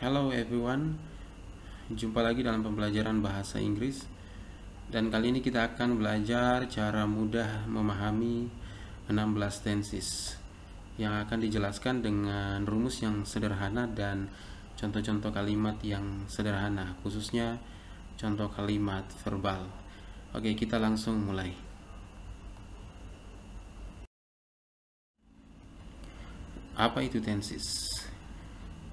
Hello everyone, jumpa lagi dalam pembelajaran bahasa Inggris. Dan kali ini kita akan belajar cara mudah memahami 16 tenses yang akan dijelaskan dengan rumus yang sederhana dan contoh-contoh kalimat yang sederhana, khususnya contoh kalimat verbal. Oke, kita langsung mulai. Apa itu tenses?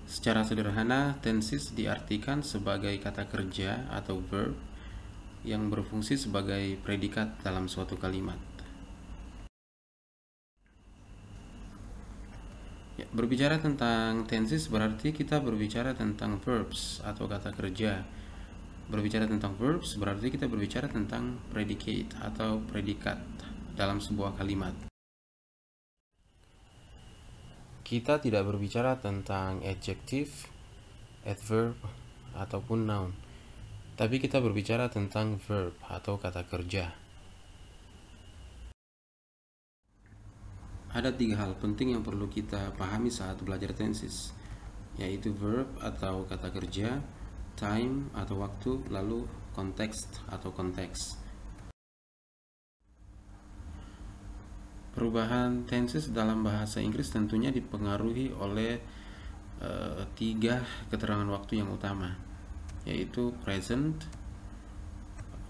Secara sederhana, tenses diartikan sebagai kata kerja atau verb yang berfungsi sebagai predikat dalam suatu kalimat. Berbicara tentang tenses berarti kita berbicara tentang verbs atau kata kerja. Berbicara tentang verbs berarti kita berbicara tentang predicate atau predikat dalam sebuah kalimat. Kita tidak berbicara tentang adjective, adverb, ataupun noun. Tapi kita berbicara tentang verb atau kata kerja. Ada 3 hal penting yang perlu kita pahami saat belajar tenses, yaitu verb atau kata kerja, time atau waktu, lalu konteks atau konteks. Perubahan tenses dalam bahasa Inggris tentunya dipengaruhi oleh 3 keterangan waktu yang utama, yaitu present,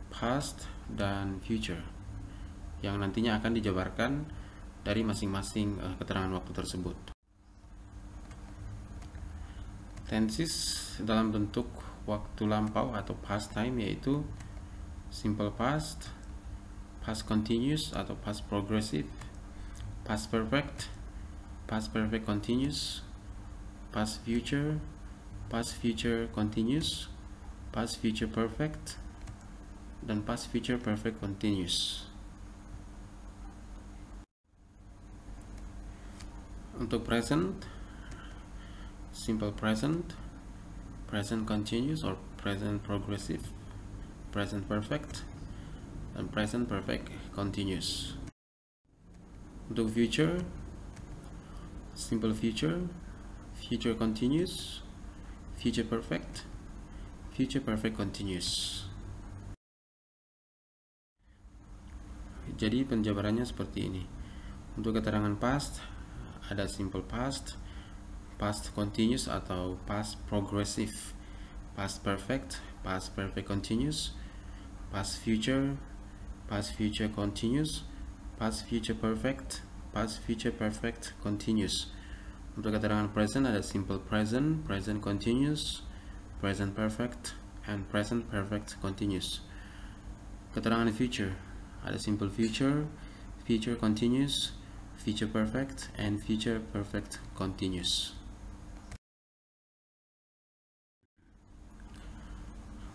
past, dan future, yang nantinya akan dijabarkan dari masing-masing keterangan waktu tersebut. Tenses dalam bentuk waktu lampau atau past time yaitu simple past, past continuous atau past progressive, past perfect continuous, past future continuous, past future perfect, dan past future perfect continuous. Untuk present, simple present, present continuous or present progressive, present perfect, dan present perfect continuous. Untuk future, simple future, future continuous, future perfect continuous. Jadi penjabarannya seperti ini. Untuk keterangan past ada simple past, past continuous atau past progressive, past perfect continuous, past future continuous, past future perfect continuous. Untuk keterangan present ada simple present continuous, present perfect, and present perfect continuous. Keterangan future ada simple future continuous, future perfect, and future perfect continuous.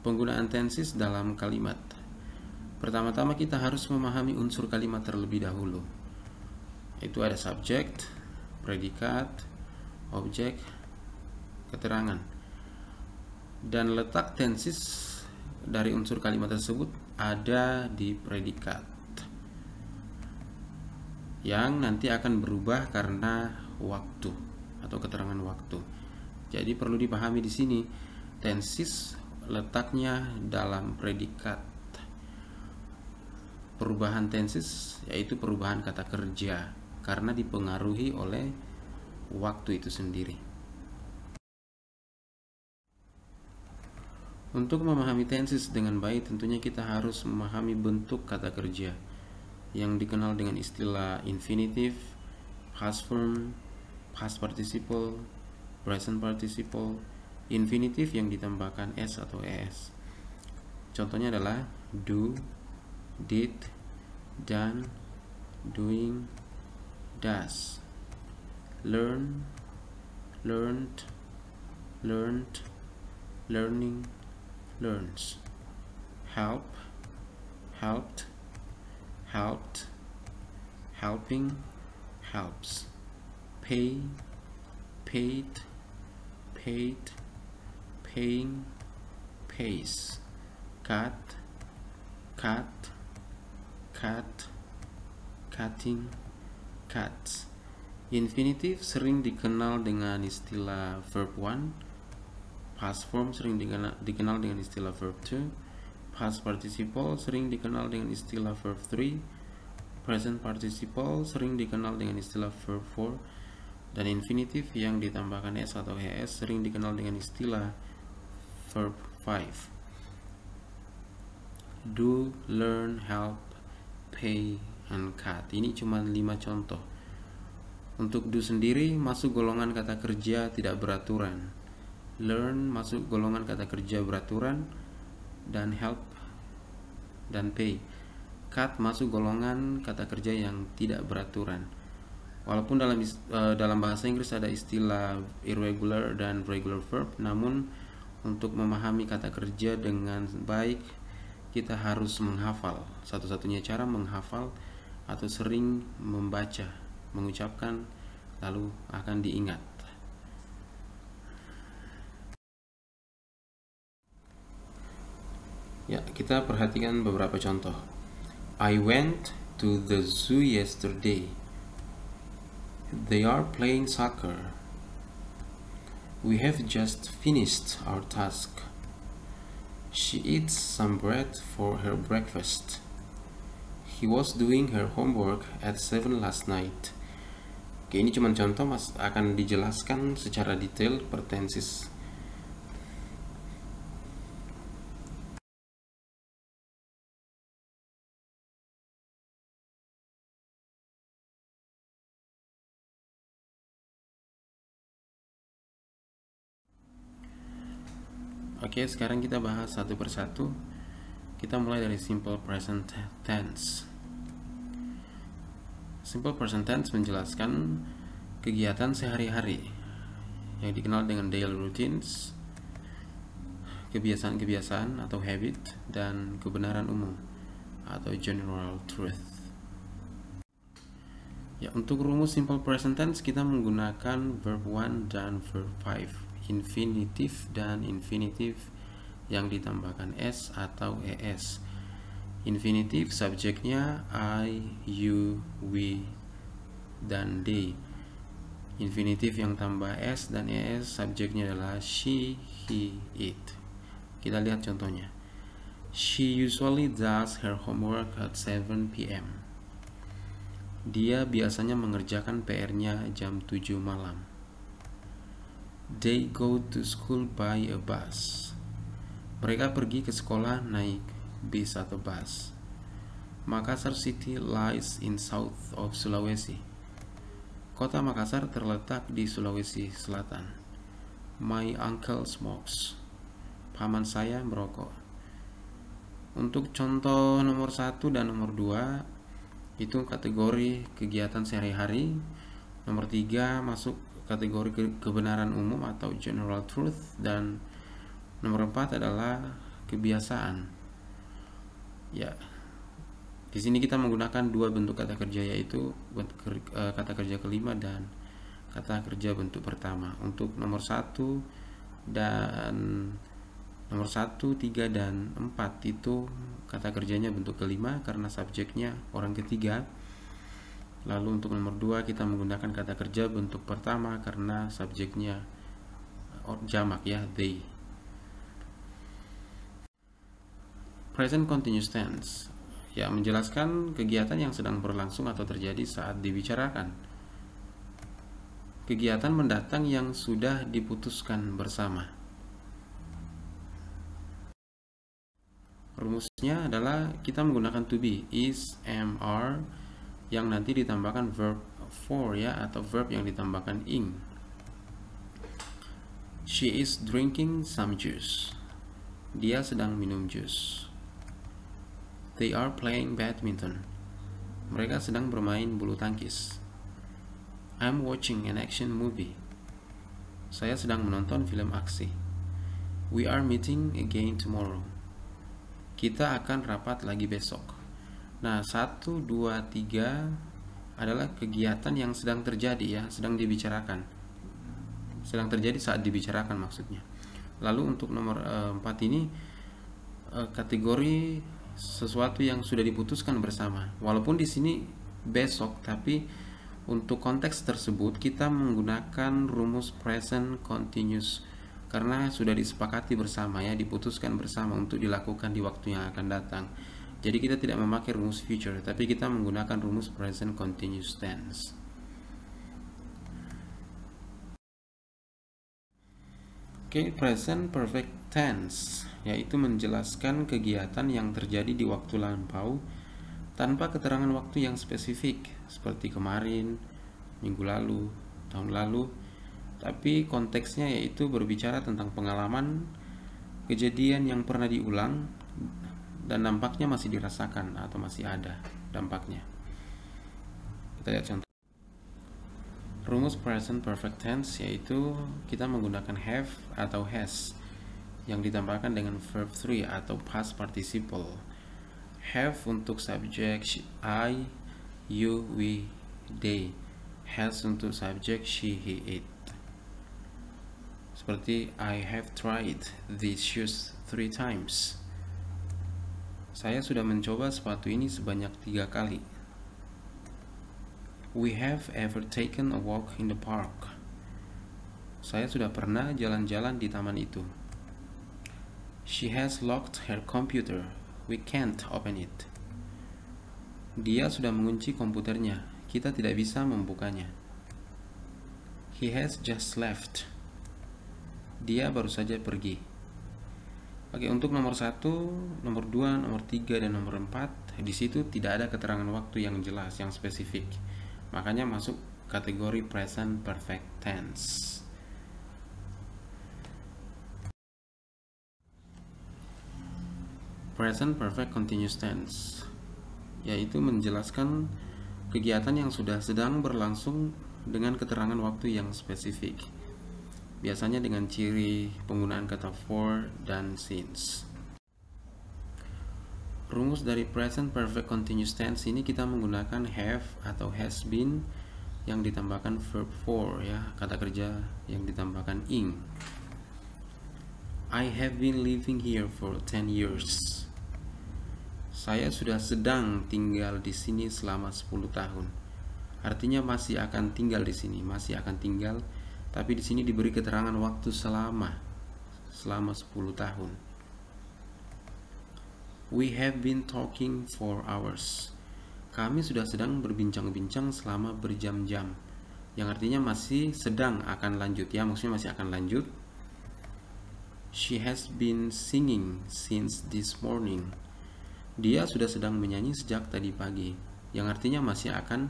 Penggunaan tenses dalam kalimat. Pertama-tama kita harus memahami unsur kalimat terlebih dahulu. Itu ada subject, predikat, objek, keterangan. Dan letak tenses dari unsur kalimat tersebut ada di predikat, yang nanti akan berubah karena waktu atau keterangan waktu. Jadi perlu dipahami di sini tenses letaknya dalam predikat. Perubahan tenses yaitu perubahan kata kerja karena dipengaruhi oleh waktu itu sendiri. Untuk memahami tenses dengan baik tentunya kita harus memahami bentuk kata kerja yang dikenal dengan istilah infinitive, past form, past participle, present participle, infinitive yang ditambahkan s atau es. Contohnya adalah do, did, done, doing, does, learn, learned, learned, learning, learns, help, helped, helped, helping, helps, pay, paid, paid, paying, pays, cut, cut, cut, cutting, cuts. Infinitive sering dikenal dengan istilah verb one, Past form sering dikenal dengan istilah verb to. Past participle sering dikenal dengan istilah verb 3. Present participle sering dikenal dengan istilah verb 4. Dan infinitive yang ditambahkan s atau es sering dikenal dengan istilah verb 5. Do, learn, help, pay, and cut. Ini cuma 5 contoh. Untuk do sendiri masuk golongan kata kerja tidak beraturan. Learn masuk golongan kata kerja beraturan. Dan help dan pay. Cut masuk golongan kata kerja yang tidak beraturan. Walaupun dalam bahasa Inggris ada istilah irregular dan regular verb, namun untuk memahami kata kerja dengan baik kita harus menghafal. Satu-satunya cara menghafal atau sering membaca, mengucapkan, lalu akan diingat. Ya, kita perhatikan beberapa contoh. I went to the zoo yesterday. They are playing soccer. We have just finished our task. She eats some bread for her breakfast. He was doing her homework at 7 last night. Oke, ini cuma contoh, akan dijelaskan secara detail per tenses. Oke, sekarang kita bahas satu persatu. Kita mulai dari simple present tense. Simple present tense menjelaskan kegiatan sehari-hari yang dikenal dengan daily routines, kebiasaan-kebiasaan atau habit, dan kebenaran umum atau general truth. Ya, untuk rumus simple present tense kita menggunakan verb 1 dan verb 5. Infinitif dan infinitif yang ditambahkan s atau es. Infinitif subjeknya I, you, we, dan they. Infinitif yang tambah s dan es subjeknya adalah she, he, it. Kita lihat contohnya. She usually does her homework at 7 p.m. Dia biasanya mengerjakan PR-nya jam 7 malam. They go to school by a bus. Mereka pergi ke sekolah naik bis atau bus. Makassar City lies in south of Sulawesi. Kota Makassar terletak di Sulawesi Selatan. My uncle smokes. Paman saya merokok. Untuk contoh nomor 1 dan nomor 2 itu kategori kegiatan sehari-hari. Nomor 3 masuk kategori kebenaran umum atau general truth, dan nomor 4 adalah kebiasaan. Ya, di sini kita menggunakan 2 bentuk kata kerja, yaitu kata kerja kelima dan kata kerja bentuk pertama. Untuk nomor 1 dan nomor 1, 3 dan 4 itu kata kerjanya bentuk kelima karena subjeknya orang ketiga. Lalu untuk nomor 2 kita menggunakan kata kerja bentuk pertama karena subjeknya jamak, ya, they. Present continuous tense, ya, menjelaskan kegiatan yang sedang berlangsung atau terjadi saat dibicarakan. Kegiatan mendatang yang sudah diputuskan bersama. Rumusnya adalah kita menggunakan to be, is, am, are, yang nanti ditambahkan verb for, ya, atau verb yang ditambahkan ing. She is drinking some juice. Dia sedang minum jus. They are playing badminton. Mereka sedang bermain bulu tangkis. I'm watching an action movie. Saya sedang menonton film aksi. We are meeting again tomorrow. Kita akan rapat lagi besok. Nah, 1, 2, 3 adalah kegiatan yang sedang terjadi, ya, sedang dibicarakan. Sedang terjadi saat dibicarakan maksudnya. Lalu untuk nomor 4 ini kategori sesuatu yang sudah diputuskan bersama. Walaupun di sini besok, tapi untuk konteks tersebut kita menggunakan rumus present continuous karena sudah disepakati bersama ya, diputuskan bersama untuk dilakukan di waktu yang akan datang. Jadi kita tidak memakai rumus future, tapi kita menggunakan rumus present continuous tense. Oke, present perfect tense yaitu menjelaskan kegiatan yang terjadi di waktu lampau tanpa keterangan waktu yang spesifik seperti kemarin, minggu lalu, tahun lalu, tapi konteksnya yaitu berbicara tentang pengalaman, kejadian yang pernah diulang dan dampaknya masih dirasakan atau masih ada dampaknya. Kita lihat contoh. Rumus present perfect tense yaitu kita menggunakan have atau has yang ditambahkan dengan verb 3 atau past participle. Have untuk subjek I, you, we, they. Has untuk subjek she, he, it. Seperti I have tried these shoes 3 times. Saya sudah mencoba sepatu ini sebanyak 3 kali. We have ever taken a walk in the park. Saya sudah pernah jalan-jalan di taman itu. She has locked her computer. We can't open it. Dia sudah mengunci komputernya. Kita tidak bisa membukanya. He has just left. Dia baru saja pergi. Oke, untuk nomor 1, nomor 2, nomor 3, dan nomor 4, di situ tidak ada keterangan waktu yang jelas, yang spesifik. Makanya masuk kategori present perfect tense. Present perfect continuous tense yaitu menjelaskan kegiatan yang sudah sedang berlangsung dengan keterangan waktu yang spesifik. Biasanya dengan ciri penggunaan kata for dan since. Rumus dari present perfect continuous tense ini kita menggunakan have atau has been yang ditambahkan verb for ya, kata kerja yang ditambahkan ing. I have been living here for 10 years. Saya sudah sedang tinggal di sini selama 10 tahun. Artinya masih akan tinggal di sini, masih akan tinggal, tapi di sini diberi keterangan waktu selama 10 tahun. We have been talking for hours. Kami sudah sedang berbincang-bincang selama berjam-jam. Yang artinya masih sedang akan lanjut ya, maksudnya masih akan lanjut. She has been singing since this morning. Dia sudah sedang menyanyi sejak tadi pagi. Yang artinya masih akan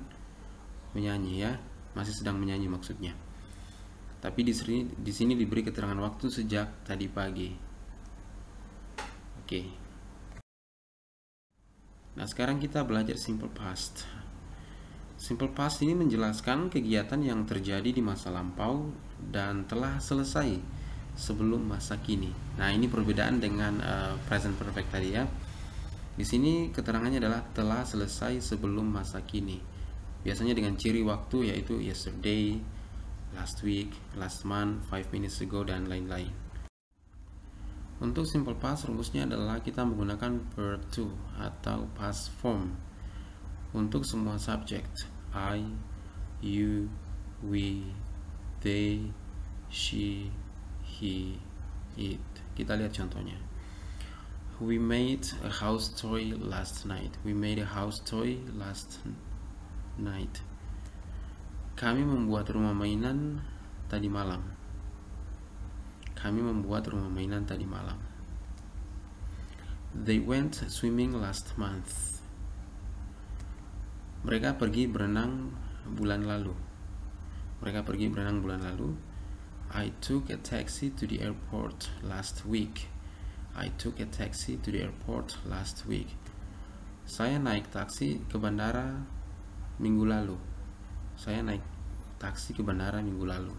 menyanyi ya, masih sedang menyanyi maksudnya. Tapi di sini diberi keterangan waktu sejak tadi pagi. Oke. Nah, sekarang kita belajar simple past. Simple past ini menjelaskan kegiatan yang terjadi di masa lampau dan telah selesai sebelum masa kini. Nah, ini perbedaan dengan present perfect tadi ya. Di sini keterangannya adalah telah selesai sebelum masa kini. Biasanya dengan ciri waktu yaitu yesterday, last week, last month, 5 minutes ago, dan lain-lain. Untuk simple past rumusnya adalah kita menggunakan verb to atau past form untuk semua subject I, you, we, they, she, he, it. Kita lihat contohnya. We made a house toy last night. We made a house toy last night. Kami membuat rumah mainan tadi malam. Kami membuat rumah mainan tadi malam. They went swimming last month. Mereka pergi berenang bulan lalu. Mereka pergi berenang bulan lalu. I took a taxi to the airport last week. I took a taxi to the airport last week. Saya naik taksi ke bandara minggu lalu. Saya naik taksi ke bandara minggu lalu.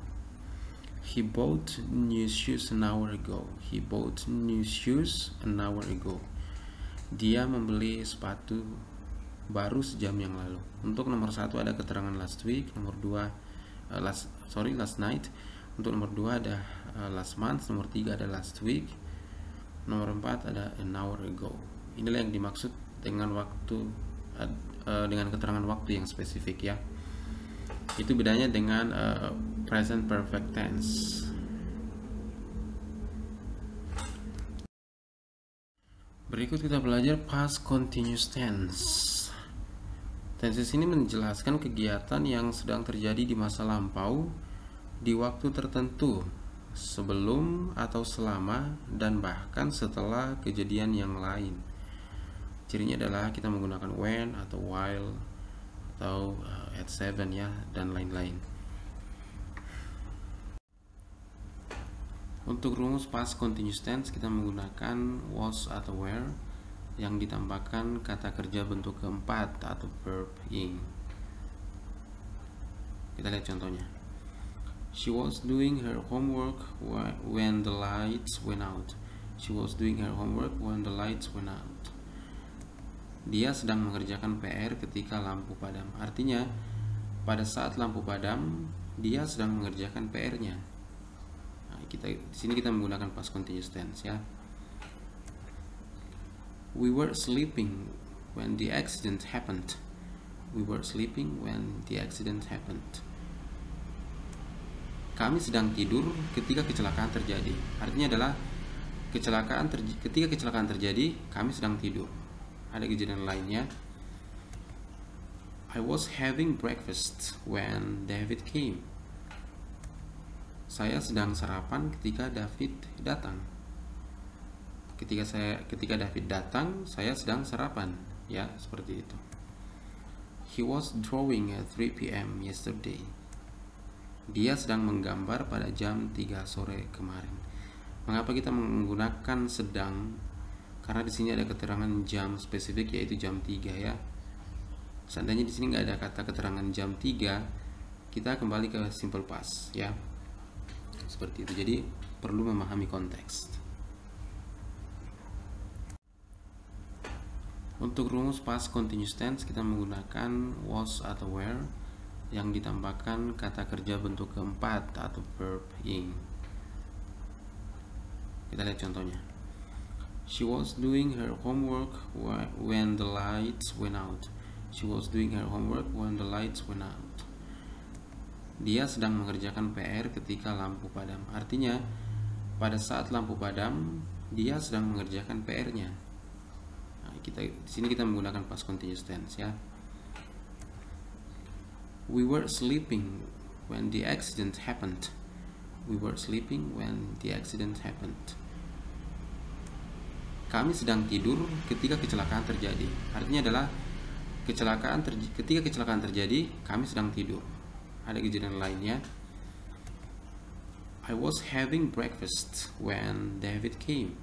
He bought new shoes an hour ago. He bought new shoes an hour ago. Dia membeli sepatu baru sejam yang lalu. Untuk nomor 1 ada keterangan last week, nomor 2 last night. Untuk nomor 2 ada last month, nomor 3 ada last week, nomor 4 ada an hour ago. Inilah yang dimaksud dengan waktu dengan keterangan waktu yang spesifik ya. Itu bedanya dengan present perfect tense. Berikut kita belajar past continuous tense. Tenses ini menjelaskan kegiatan yang sedang terjadi di masa lampau di waktu tertentu, sebelum atau selama, dan bahkan setelah kejadian yang lain. Cirinya adalah kita menggunakan when atau while atau at 7 ya, dan lain-lain. Untuk rumus past continuous tense kita menggunakan was atau were yang ditambahkan kata kerja bentuk keempat atau verb ing. Kita lihat contohnya. She was doing her homework when the lights went out. She was doing her homework when the lights went out. Dia sedang mengerjakan PR ketika lampu padam. Artinya, pada saat lampu padam, dia sedang mengerjakan PR-nya. Di sini kita menggunakan past continuous tense ya. We were sleeping when the accident happened. We were sleeping when the accident happened. Kami sedang tidur ketika kecelakaan terjadi. Artinya adalah ketika kecelakaan terjadi, kami sedang tidur. Ada kejadian lainnya. I was having breakfast when David came. Saya sedang sarapan ketika David datang. Ketika David datang, saya sedang sarapan. Ya, seperti itu. He was drawing at 3 p.m. yesterday. Dia sedang menggambar pada jam 3 sore kemarin. Mengapa kita menggunakan sedang? Karena di sini ada keterangan jam spesifik, yaitu jam 3 ya. Seandainya di sini nggak ada kata keterangan jam 3, kita kembali ke simple past ya. Seperti itu. Jadi perlu memahami konteks. Untuk rumus past continuous tense kita menggunakan was atau were yang ditambahkan kata kerja bentuk keempat atau verb ing. Kita lihat contohnya. She was doing her homework when the lights went out. She was doing her homework when the lights went out. Dia sedang mengerjakan PR ketika lampu padam. Artinya, pada saat lampu padam, dia sedang mengerjakan PR-nya. Nah, di sini kita menggunakan past continuous tense ya. We were sleeping when the accident happened. We were sleeping when the accident happened. Kami sedang tidur ketika kecelakaan terjadi. Artinya adalah ketika kecelakaan terjadi, kami sedang tidur. Ada kejadian lainnya. I was having breakfast when David came.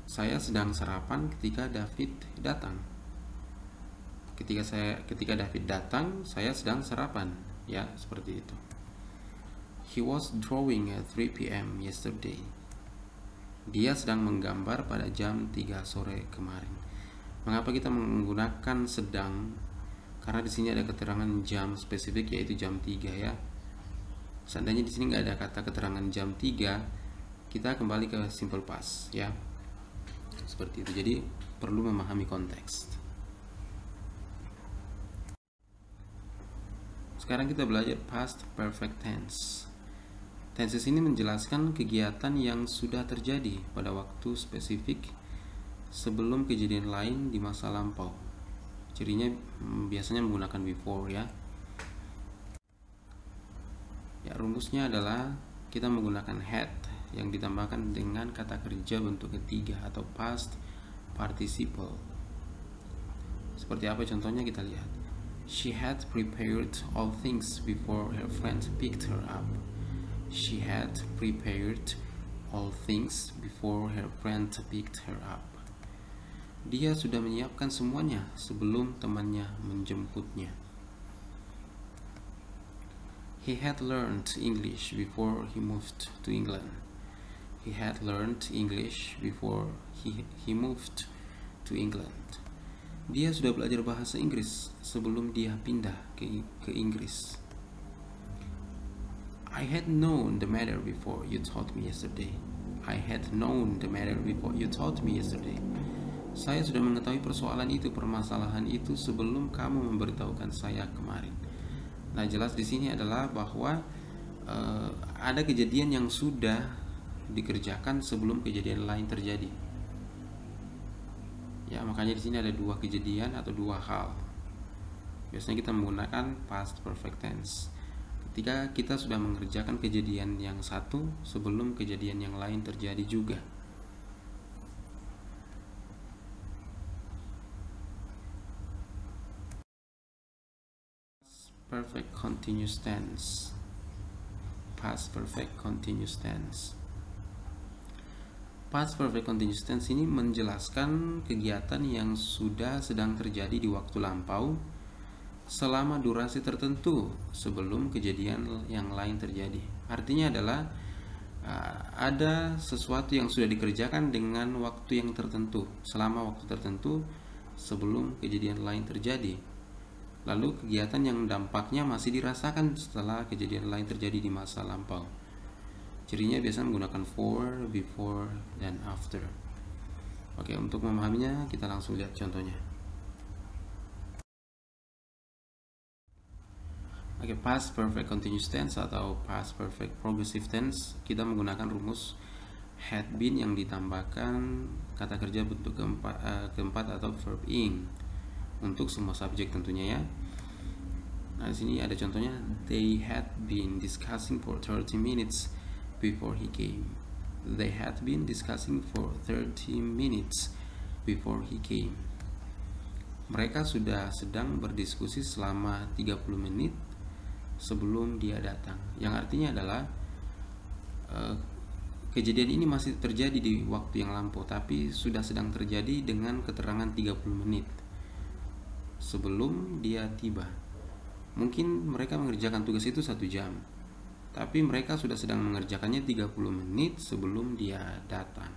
Saya sedang sarapan ketika David datang. Ketika David datang, saya sedang sarapan. Ya, seperti itu. He was drawing at 3 p.m. yesterday. Dia sedang menggambar pada jam 3 sore kemarin. Mengapa kita menggunakan sedang? Karena di sini ada keterangan jam spesifik, yaitu jam 3 ya. Seandainya di sini nggak ada kata keterangan jam 3, kita kembali ke simple past ya. Seperti itu. Jadi perlu memahami konteks. Sekarang kita belajar past perfect tense. Tenses ini menjelaskan kegiatan yang sudah terjadi pada waktu spesifik sebelum kejadian lain di masa lampau. Cirinya biasanya menggunakan before ya. Ya, rumusnya adalah kita menggunakan had yang ditambahkan dengan kata kerja bentuk ketiga atau past participle. Seperti apa contohnya, kita lihat. She had prepared all things before her friend picked her up. She had prepared all things before her friend picked her up. Dia sudah menyiapkan semuanya sebelum temannya menjemputnya. He had learned English before he moved to England. He had learned English before he moved to England. Dia sudah belajar bahasa Inggris sebelum dia pindah ke Inggris. I had known the matter before you told me yesterday. I had known the matter before you told me yesterday. Saya sudah mengetahui permasalahan itu sebelum kamu memberitahukan saya kemarin. Nah, jelas di sini adalah bahwa ada kejadian yang sudah dikerjakan sebelum kejadian lain terjadi. Ya, makanya di sini ada dua kejadian atau dua hal. Biasanya kita menggunakan past perfect tense ketika kita sudah mengerjakan kejadian yang satu sebelum kejadian yang lain terjadi juga. Perfect continuous tense. Past perfect continuous tense. Past perfect continuous tense ini menjelaskan kegiatan yang sudah sedang terjadi di waktu lampau selama durasi tertentu sebelum kejadian yang lain terjadi. Artinya adalah ada sesuatu yang sudah dikerjakan dengan waktu yang tertentu, selama waktu tertentu sebelum kejadian lain terjadi. Lalu kegiatan yang dampaknya masih dirasakan setelah kejadian lain terjadi di masa lampau. Cirinya biasanya menggunakan for, before, dan after. Oke, untuk memahaminya kita langsung lihat contohnya. Oke, past perfect continuous tense atau past perfect progressive tense, kita menggunakan rumus had been yang ditambahkan kata kerja bentuk keempat atau verb ing untuk semua subjek tentunya ya. Nah, di sini ada contohnya, they had been discussing for 30 minutes before he came. They had been discussing for 30 minutes before he came. Mereka sudah sedang berdiskusi selama 30 menit sebelum dia datang. Yang artinya adalah kejadian ini masih terjadi di waktu yang lampau, tapi sudah sedang terjadi dengan keterangan 30 menit sebelum dia tiba. Mungkin mereka mengerjakan tugas itu 1 jam, tapi mereka sudah sedang mengerjakannya 30 menit sebelum dia datang.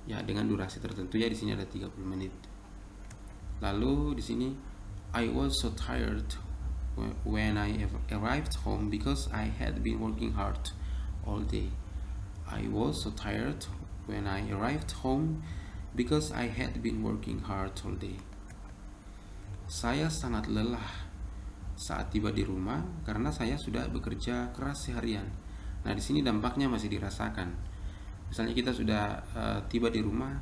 Ya, dengan durasi tertentu ya, di sini ada 30 menit. Lalu di sini, I was so tired when I arrived home because I had been working hard all day. I was so tired when I arrived home because I had been working hard all day. Saya sangat lelah saat tiba di rumah karena saya sudah bekerja keras seharian. Nah, di sini dampaknya masih dirasakan. Misalnya kita sudah tiba di rumah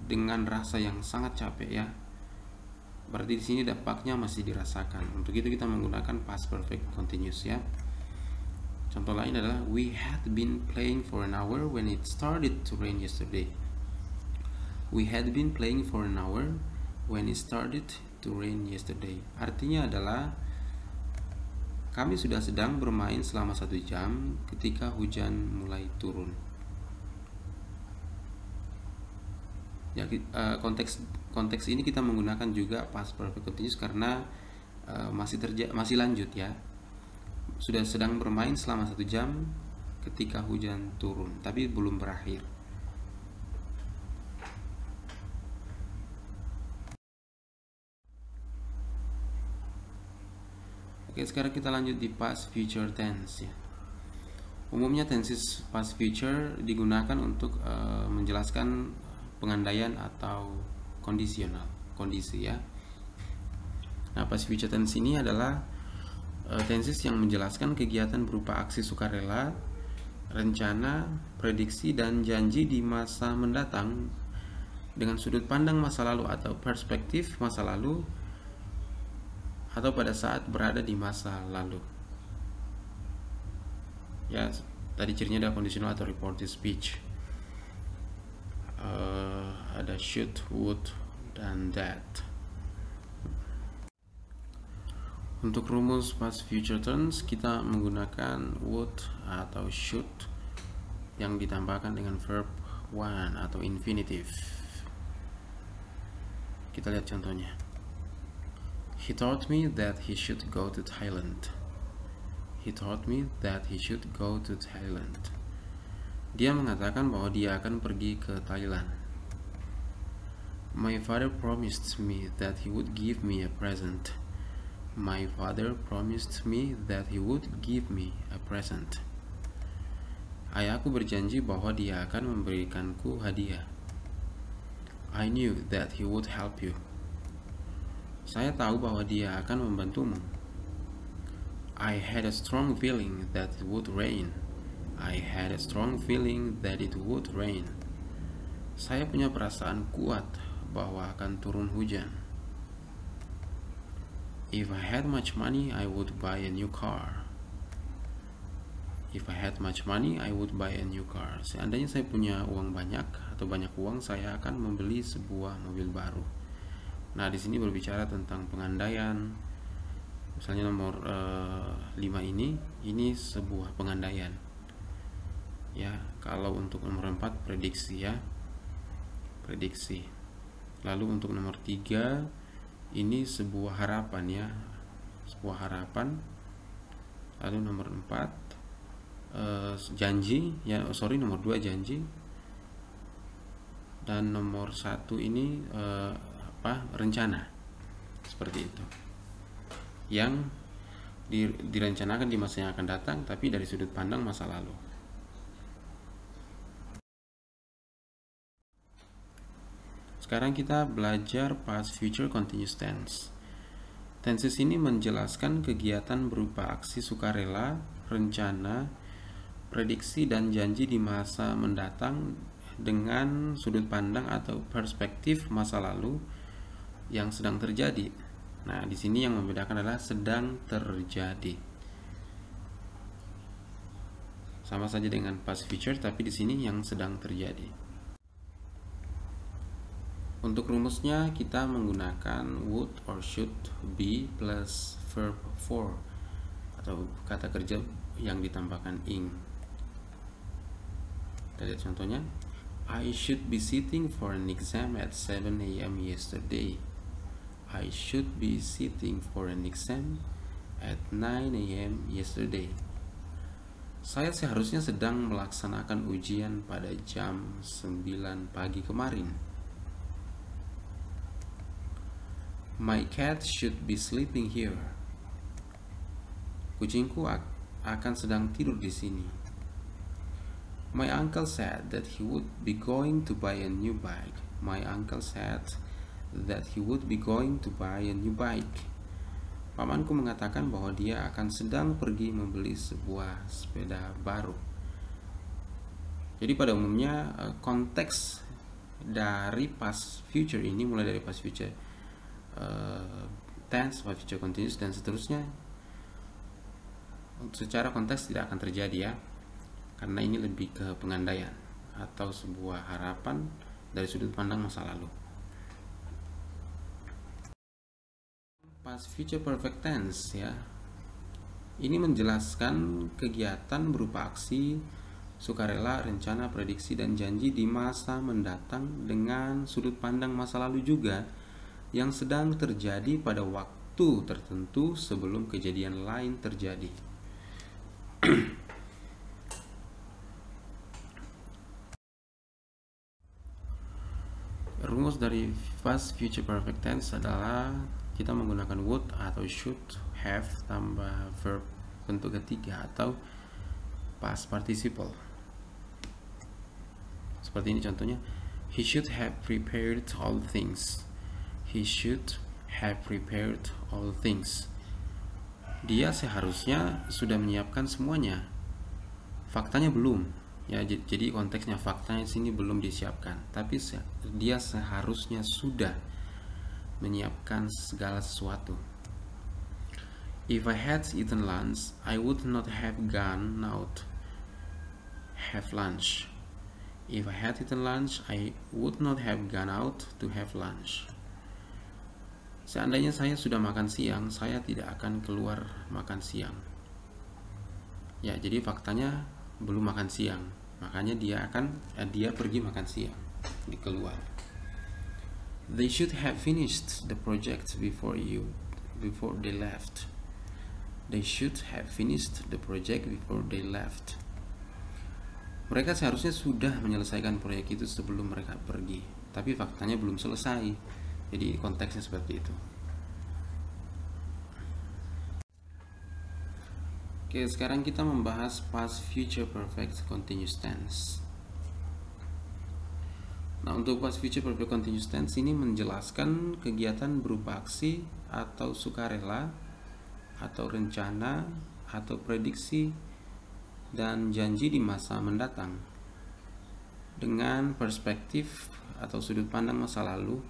dengan rasa yang sangat capek ya. Berarti di sini dampaknya masih dirasakan. Untuk itu kita menggunakan past perfect continuous ya. Contoh lain adalah we had been playing for an hour when it started to rain yesterday. We had been playing for an hour when it started to rain yesterday. Artinya adalah kami sudah sedang bermain selama 1 jam ketika hujan mulai turun. Ya, konteks ini kita menggunakan juga past perfect continuous karena masih lanjut ya. Sudah sedang bermain selama 1 jam ketika hujan turun, tapi belum berakhir. Oke, sekarang kita lanjut di past future tense ya. Umumnya tenses past future digunakan untuk menjelaskan pengandaian atau kondisi ya. Nah, past future tense ini adalah tenses yang menjelaskan kegiatan berupa aksi sukarela, rencana, prediksi, dan janji di masa mendatang dengan sudut pandang masa lalu atau perspektif masa lalu atau pada saat berada di masa lalu. Ya, tadi cirinya ada conditional atau reported speech. Ada should, would, dan that. Untuk rumus past future tense kita menggunakan would atau should yang ditambahkan dengan verb one atau infinitive. Kita lihat contohnya. He told me that he should go to Thailand. He told me that he should go to Thailand. Dia mengatakan bahwa dia akan pergi ke Thailand. My father promised me that he would give me a present. My father promised me that he would give me a present. Ayahku berjanji bahwa dia akan memberikanku hadiah. I knew that he would help you. Saya tahu bahwa dia akan membantumu. I had a strong feeling that it would rain. I had a strong feeling that it would rain. Saya punya perasaan kuat bahwa akan turun hujan. If I had much money, I would buy a new car. If I had much money, I would buy a new car. Seandainya saya punya uang banyak atau banyak uang, saya akan membeli sebuah mobil baru. Nah, di sini berbicara tentang pengandaian. Misalnya nomor 5 ini sebuah pengandaian. Ya, kalau untuk nomor 4 prediksi ya. Prediksi. Lalu untuk nomor 3 ini sebuah harapan ya. Sebuah harapan. Lalu nomor 4 janji ya, nomor 2 janji, dan nomor 1 ini rencana, seperti itu, yang direncanakan di masa yang akan datang tapi dari sudut pandang masa lalu. Sekarang kita belajar past future continuous tense. Tenses ini menjelaskan kegiatan berupa aksi sukarela, rencana, prediksi dan janji di masa mendatang dengan sudut pandang atau perspektif masa lalu yang sedang terjadi. Nah, di sini yang membedakan adalah sedang terjadi. Sama saja dengan past future, tapi di sini yang sedang terjadi. Untuk rumusnya kita menggunakan would or should be plus verb for atau kata kerja yang ditambahkan ing. Kita lihat contohnya. I should be sitting for an exam at 7 a.m. yesterday. I should be sitting for an exam at 9 a.m. yesterday. Saya seharusnya sedang melaksanakan ujian pada jam 9 pagi kemarin. My cat should be sleeping here. Kucingku akan sedang tidur di sini. My uncle said that he would be going to buy a new bike. My uncle said that he would be going to buy a new bike. Pamanku mengatakan bahwa dia akan sedang pergi membeli sebuah sepeda baru. Jadi pada umumnya konteks dari past future ini mulai dari past future tense, past future continuous dan seterusnya secara konteks tidak akan terjadi ya. Karena ini lebih ke pengandaian atau sebuah harapan dari sudut pandang masa lalu. Past future perfect tense ya. Ini menjelaskan kegiatan berupa aksi, sukarela, rencana, prediksi, dan janji di masa mendatang dengan sudut pandang masa lalu juga yang sedang terjadi pada waktu tertentu sebelum kejadian lain terjadi. Rumus dari past future perfect tense adalah kita menggunakan would atau should have tambah verb bentuk ketiga atau past participle. Seperti ini contohnya. He should have prepared all things. He should have prepared all things. Dia seharusnya sudah menyiapkan semuanya. Faktanya belum. Ya, jadi konteksnya faktanya sini belum disiapkan, tapi dia seharusnya sudah menyiapkan segala sesuatu. If I had eaten lunch, I would not have gone out have lunch. If I had eaten lunch, I would not have gone out to have lunch. Seandainya saya sudah makan siang, saya tidak akan keluar makan siang. Ya, jadi faktanya belum makan siang, makanya dia pergi makan siang, di keluar. They should have finished the project before they left. They should have finished the project before they left. Mereka seharusnya sudah menyelesaikan proyek itu sebelum mereka pergi, tapi faktanya belum selesai. Jadi konteksnya seperti itu. Oke, sekarang kita membahas past future perfect continuous tense. Nah, untuk past future perfect continuous tense ini menjelaskan kegiatan berupa aksi atau sukarela atau rencana atau prediksi dan janji di masa mendatang dengan perspektif atau sudut pandang masa lalu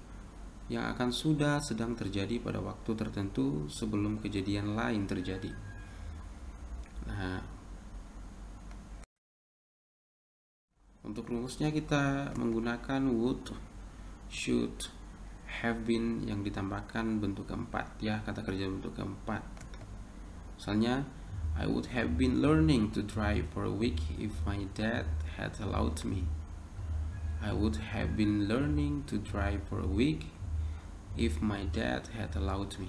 yang akan sedang terjadi pada waktu tertentu sebelum kejadian lain terjadi. Nah, untuk rumusnya kita menggunakan would, should, have been yang ditambahkan bentuk keempat, ya, kata kerja bentuk keempat. Misalnya, I would have been learning to drive for a week if my dad had allowed me. I would have been learning to drive for a week if my dad had allowed me.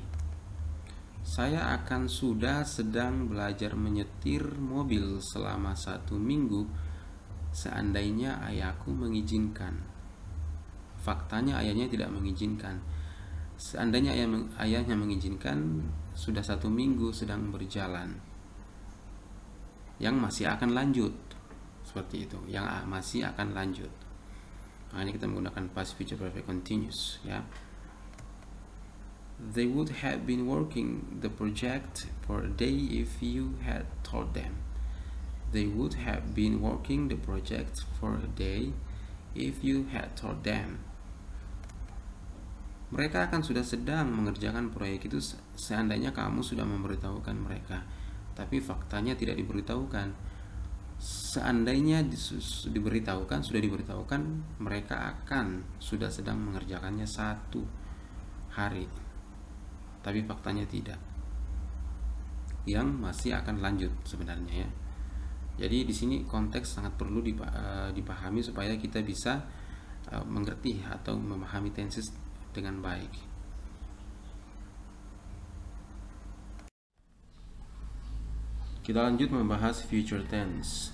Saya akan sedang belajar menyetir mobil selama 1 minggu seandainya ayahku mengizinkan. Faktanya ayahnya tidak mengizinkan. Seandainya ayahnya mengizinkan, sudah 1 minggu sedang berjalan, yang masih akan lanjut, seperti itu, yang masih akan lanjut. Nah, ini kita menggunakan past future perfect continuous, ya. They would have been working the project for a day if you had told them. They would have been working the project for a day if you had told them. Mereka akan sedang mengerjakan proyek itu seandainya kamu sudah memberitahukan mereka. Tapi faktanya tidak diberitahukan. Seandainya sudah diberitahukan, mereka akan sedang mengerjakannya 1 hari. Tapi faktanya tidak. Yang masih akan lanjut sebenarnya, ya. Jadi di sini konteks sangat perlu dipahami supaya kita bisa mengerti atau memahami tenses dengan baik. Kita lanjut membahas future tense.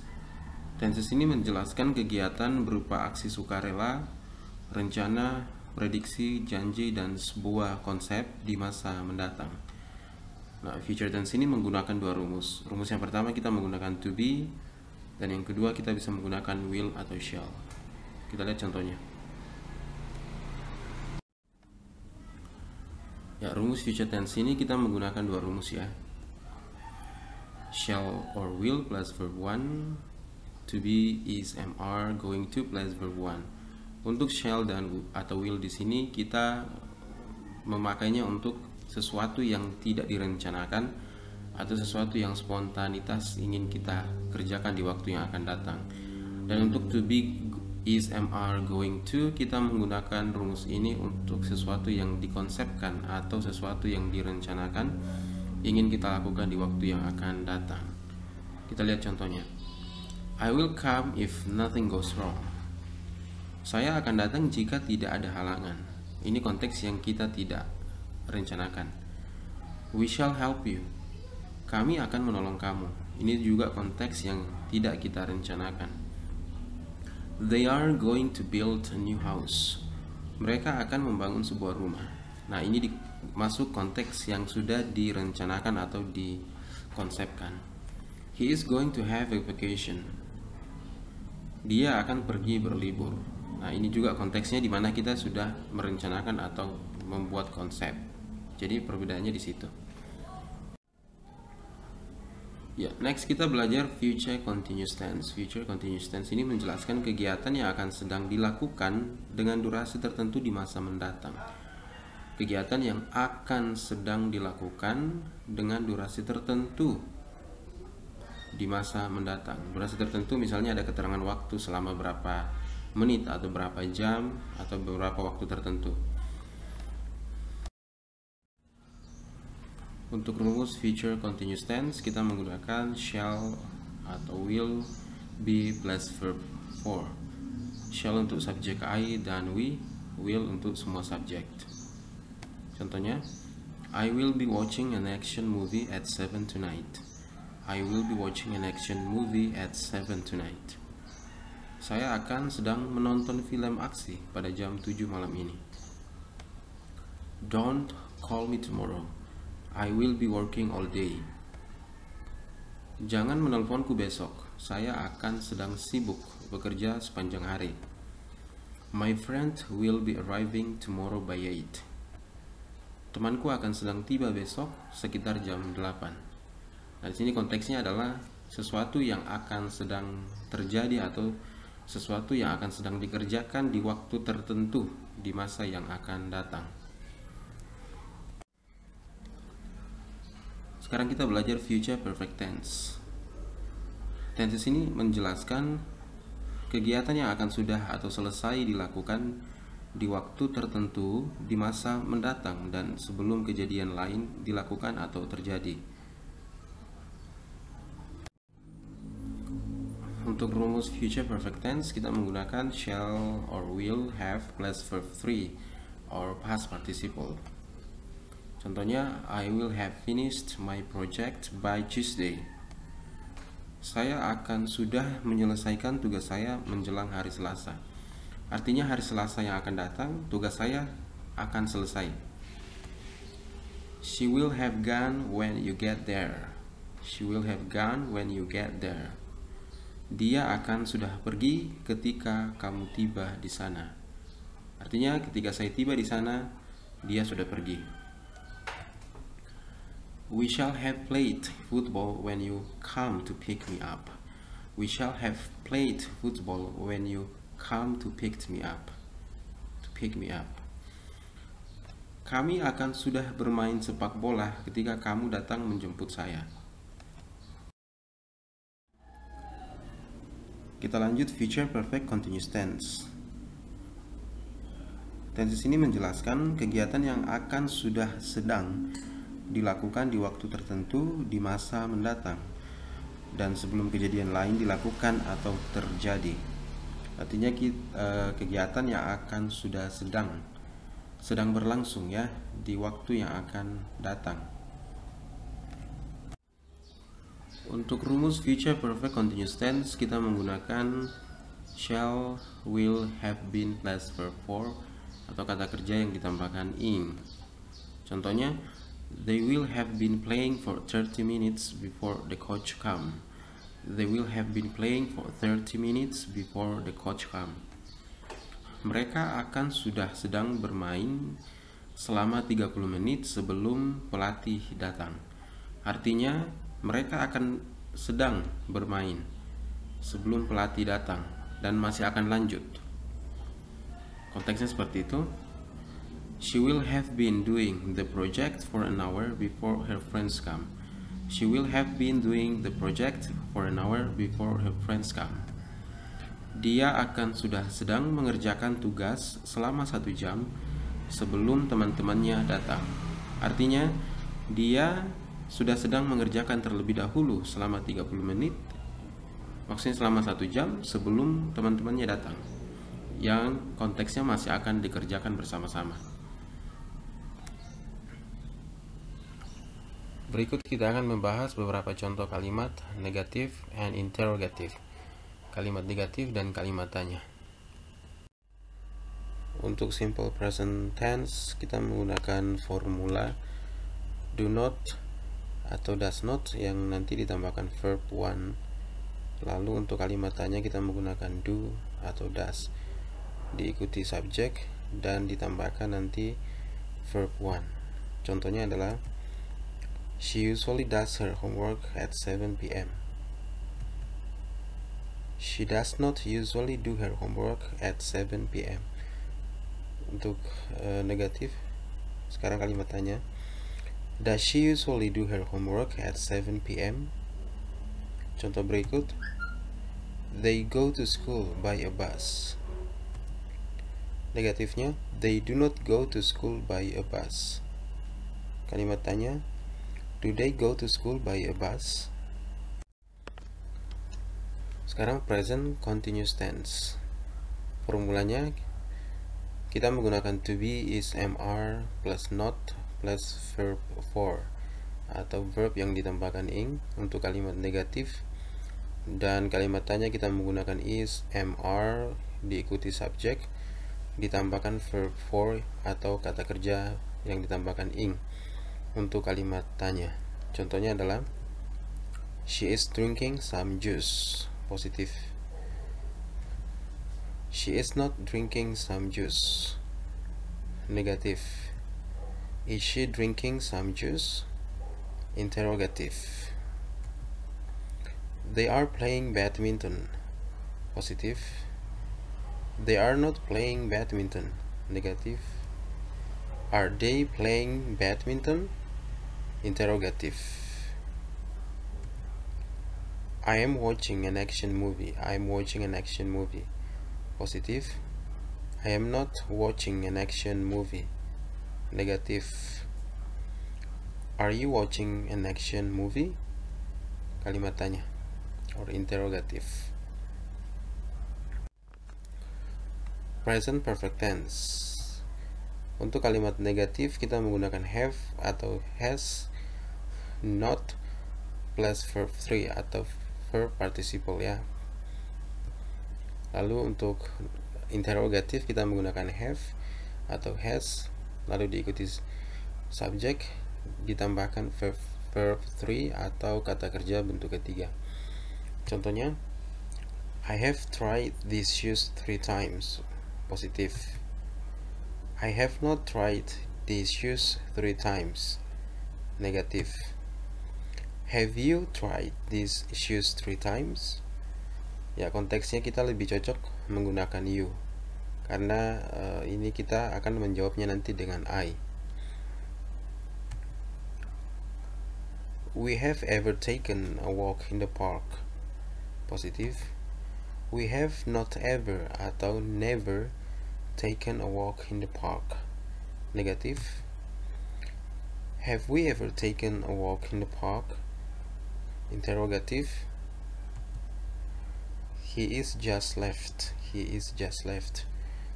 Tenses ini menjelaskan kegiatan berupa aksi sukarela, rencana, prediksi, janji, dan sebuah konsep di masa mendatang. Nah, future tense ini menggunakan 2 rumus. Rumus yang pertama kita menggunakan to be, dan yang kedua kita bisa menggunakan will atau shall. Kita lihat contohnya. Ya, rumus future tense ini kita menggunakan 2 rumus, ya. Shall or will plus verb 1. To be is MR going to plus verb 1. Untuk shall dan atau will di sini kita memakainya untuk sesuatu yang tidak direncanakan atau sesuatu yang spontanitas ingin kita kerjakan di waktu yang akan datang. Dan untuk to be is MR going to, kita menggunakan rumus ini untuk sesuatu yang dikonsepkan atau sesuatu yang direncanakan ingin kita lakukan di waktu yang akan datang. Kita lihat contohnya. I will come if nothing goes wrong. Saya akan datang jika tidak ada halangan. Ini konteks yang kita tidak rencanakan. We shall help you. Kami akan menolong kamu. Ini juga konteks yang tidak kita rencanakan. They are going to build a new house. Mereka akan membangun sebuah rumah. Nah, ini masuk konteks yang sudah direncanakan atau dikonsepkan. He is going to have a vacation. Dia akan pergi berlibur. Nah, ini juga konteksnya di mana kita sudah merencanakan atau membuat konsep. Jadi perbedaannya di situ. Ya, next kita belajar future continuous tense. Future continuous tense ini menjelaskan kegiatan yang akan sedang dilakukan dengan durasi tertentu di masa mendatang. Kegiatan yang akan sedang dilakukan dengan durasi tertentu di masa mendatang. Durasi tertentu misalnya ada keterangan waktu selama berapa menit atau berapa jam atau beberapa waktu tertentu. Untuk rumus future continuous tense kita menggunakan shall atau will, be plus verb 4. Shall untuk subjek I dan we, will untuk semua subjek. Contohnya, I will be watching an action movie at 7 tonight. I will be watching an action movie at 7 tonight. Saya akan sedang menonton film aksi pada jam 7 malam ini. Don't call me tomorrow. I will be working all day. Jangan menelponku besok. Saya akan sedang sibuk bekerja sepanjang hari. My friend will be arriving tomorrow by 8. Temanku akan sedang tiba besok sekitar jam 8. Nah, di sini konteksnya adalah sesuatu yang akan sedang terjadi atau sesuatu yang akan sedang dikerjakan di waktu tertentu di masa yang akan datang. Sekarang kita belajar future perfect tense. Tenses ini menjelaskan kegiatan yang akan sudah atau selesai dilakukan di waktu tertentu di masa mendatang dan sebelum kejadian lain dilakukan atau terjadi. Untuk rumus future perfect tense kita menggunakan shall or will have plus verb 3 or past participle. Contohnya, I will have finished my project by Tuesday. Saya akan sudah menyelesaikan tugas saya menjelang hari Selasa. Artinya hari Selasa yang akan datang, tugas saya akan selesai. She will have gone when you get there. She will have gone when you get there. Dia akan sudah pergi ketika kamu tiba di sana. Artinya ketika saya tiba di sana, dia sudah pergi. We shall have played football when you come to pick me up. We shall have played football when you come to pick me up. To pick me up. Kami akan sudah bermain sepak bola ketika kamu datang menjemput saya. Kita lanjut future perfect continuous tense. Tenses ini menjelaskan kegiatan yang akan sudah sedang dilakukan di waktu tertentu di masa mendatang dan sebelum kejadian lain dilakukan atau terjadi. Artinya kegiatan yang akan sudah sedang berlangsung ya di waktu yang akan datang. Untuk rumus future perfect continuous tense kita menggunakan shall, will, have been plus verb 4 atau kata kerja yang ditambahkan ing. Contohnya, they will have been playing for 30 minutes before the coach come. They will have been playing for 30 minutes before the coach come. Mereka akan sudah sedang bermain selama 30 menit sebelum pelatih datang. Artinya, mereka akan sedang bermain sebelum pelatih datang dan masih akan lanjut. Konteksnya seperti itu. She will have been doing the project for an hour before her friends come. She will have been doing the project for an hour before her friends come. Dia akan sudah sedang mengerjakan tugas selama 1 jam sebelum teman-temannya datang. Artinya, dia sudah sedang mengerjakan terlebih dahulu selama 30 menit, maksudnya selama 1 jam sebelum teman-temannya datang, yang konteksnya masih akan dikerjakan bersama-sama. Berikut kita akan membahas beberapa contoh kalimat negatif and interrogative, kalimat negatif dan kalimat tanya. Untuk simple present tense kita menggunakan formula do not atau does not yang nanti ditambahkan verb 1. Lalu untuk kalimat tanya kita menggunakan do atau does diikuti subjek dan ditambahkan nanti verb 1. Contohnya adalah she usually does her homework at 7 p.m. She does not usually do her homework at 7 p.m. Untuk negatif, sekarang kalimat tanya, does she usually do her homework at 7 p.m.? Contoh berikut, they go to school by a bus. Negatifnya, they do not go to school by a bus. Kalimat tanya, do they go to school by a bus? Sekarang present continuous tense. Formulanya kita menggunakan to be is mr plus not plus verb 4 atau verb yang ditambahkan ing untuk kalimat negatif, dan kalimat tanya kita menggunakan is mr diikuti subjek ditambahkan verb 4 atau kata kerja yang ditambahkan ing untuk kalimat tanya. Contohnya adalah she is drinking some juice. Positif. She is not drinking some juice. Negatif. Is she drinking some juice? Interrogative. They are playing badminton. Positif. They are not playing badminton. Negative. Are they playing badminton? Interrogative. I am watching an action movie. I am watching an action movie. Positive. I am not watching an action movie. Negative. Are you watching an action movie? Kalimat tanya or interrogative. Present perfect tense. Untuk kalimat negatif kita menggunakan have atau has, not plus verb 3 atau verb participle ya. Lalu untuk interrogatif kita menggunakan have atau has, lalu diikuti subjek ditambahkan verb 3 atau kata kerja bentuk ketiga. Contohnya, I have tried these shoes 3 times. Positif. I have not tried these shoes 3 times. Negatif. Have you tried these shoes 3 times? Ya, konteksnya kita lebih cocok menggunakan you karena ini kita akan menjawabnya nanti dengan I. We have ever taken a walk in the park. Positif. We have not ever atau never taken a walk in the park. Negatif. Have we ever taken a walk in the park? Interrogative. He is just left. He is just left.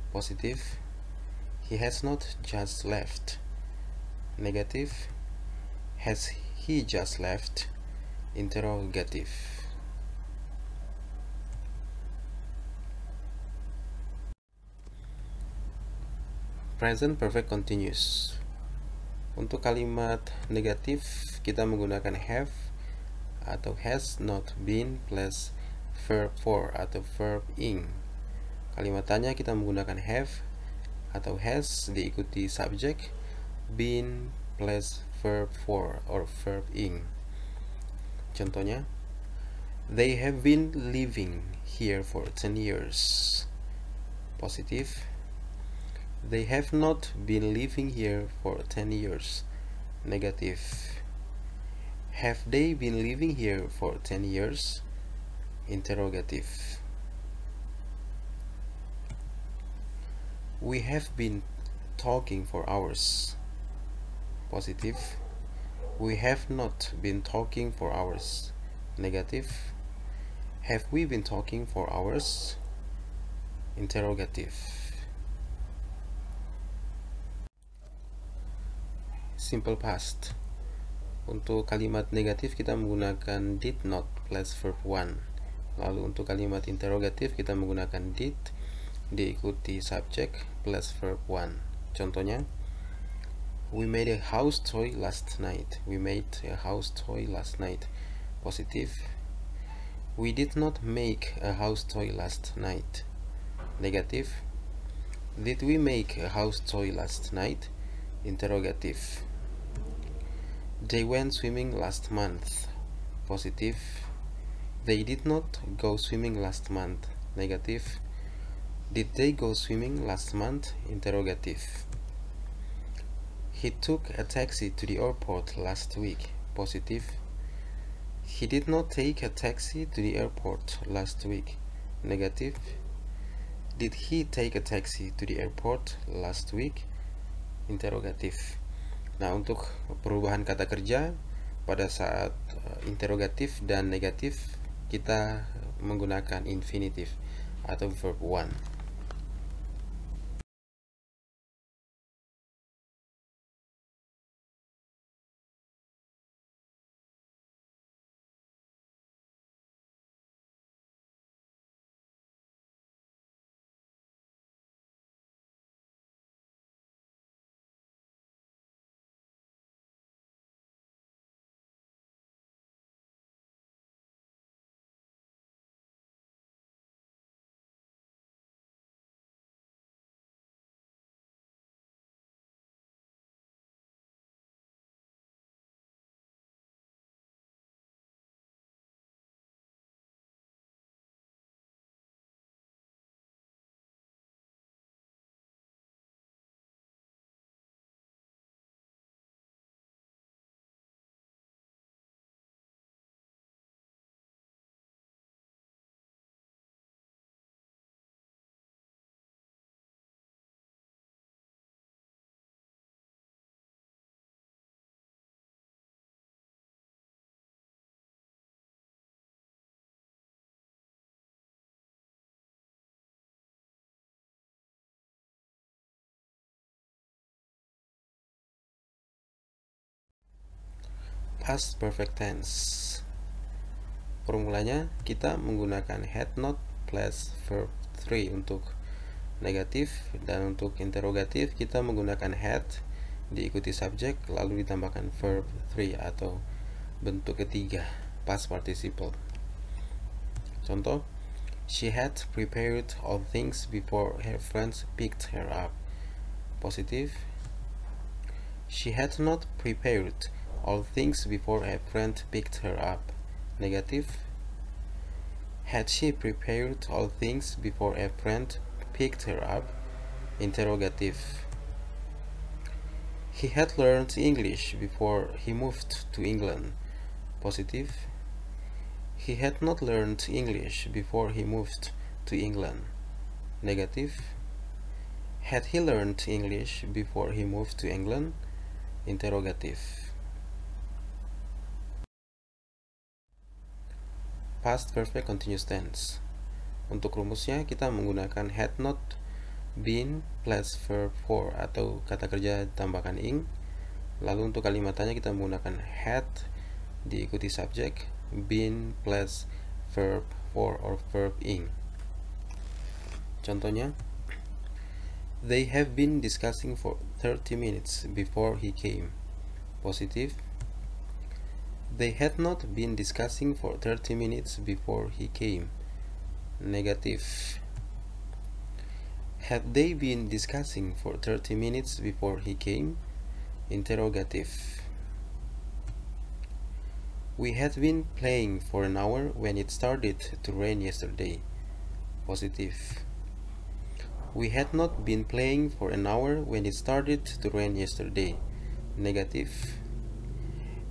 Positive. He has not just left. Negative. Has he just left? Interrogative. Present perfect continuous. Untuk kalimat negatif kita menggunakan have atau has not been plus verb for atau verb ing. Kalimat tanya kita menggunakan have atau has diikuti subjek been plus verb for or verb ing. Contohnya, they have been living here for 10 years. Positif. They have not been living here for 10 years. Negative. Have they been living here for 10 years? Interrogative. We have been talking for hours. Positive. We have not been talking for hours. Negative. Have we been talking for hours? Interrogative. Simple past. Untuk kalimat negatif kita menggunakan did not plus verb 1. Lalu untuk kalimat interrogatif kita menggunakan did diikuti subjek plus verb 1. Contohnya, we made a house toy last night. We made a house toy last night. Positive. We did not make a house toy last night. Negative. Did we make a house toy last night? Interrogative. They went swimming last month. Positive. They did not go swimming last month. Negative. Did they go swimming last month? Interrogative. He took a taxi to the airport last week. Positive. He did not take a taxi to the airport last week. Negative. Did he take a taxi to the airport last week? Interrogative. Nah, untuk perubahan kata kerja pada saat interrogatif dan negatif kita menggunakan infinitif atau verb 1. Past perfect tense. Formulanya kita menggunakan had not plus verb 3 untuk negatif, dan untuk interrogatif kita menggunakan had diikuti subjek lalu ditambahkan verb 3 atau bentuk ketiga past participle. Contoh, she had prepared all things before her friends picked her up. Positif. She had not prepared all things before her friend picked her up. Negative. Had she prepared all things before a friend picked her up? Interrogative. He had learned English before he moved to England. Positive. He had not learned English before he moved to England. Negative. Had he learned English before he moved to England? Interrogative. Past perfect continuous tense. Untuk rumusnya kita menggunakan had not been plus verb for atau kata kerja tambahkan ing. Lalu untuk kalimatannya kita menggunakan had diikuti subjek, been plus verb for or verb ing. Contohnya, they have been discussing for 30 minutes before he came. Positive. They had not been discussing for 30 minutes before he came. Negative. Had they been discussing for 30 minutes before he came? Interrogative. We had been playing for an hour when it started to rain yesterday. Positive. We had not been playing for an hour when it started to rain yesterday. Negative.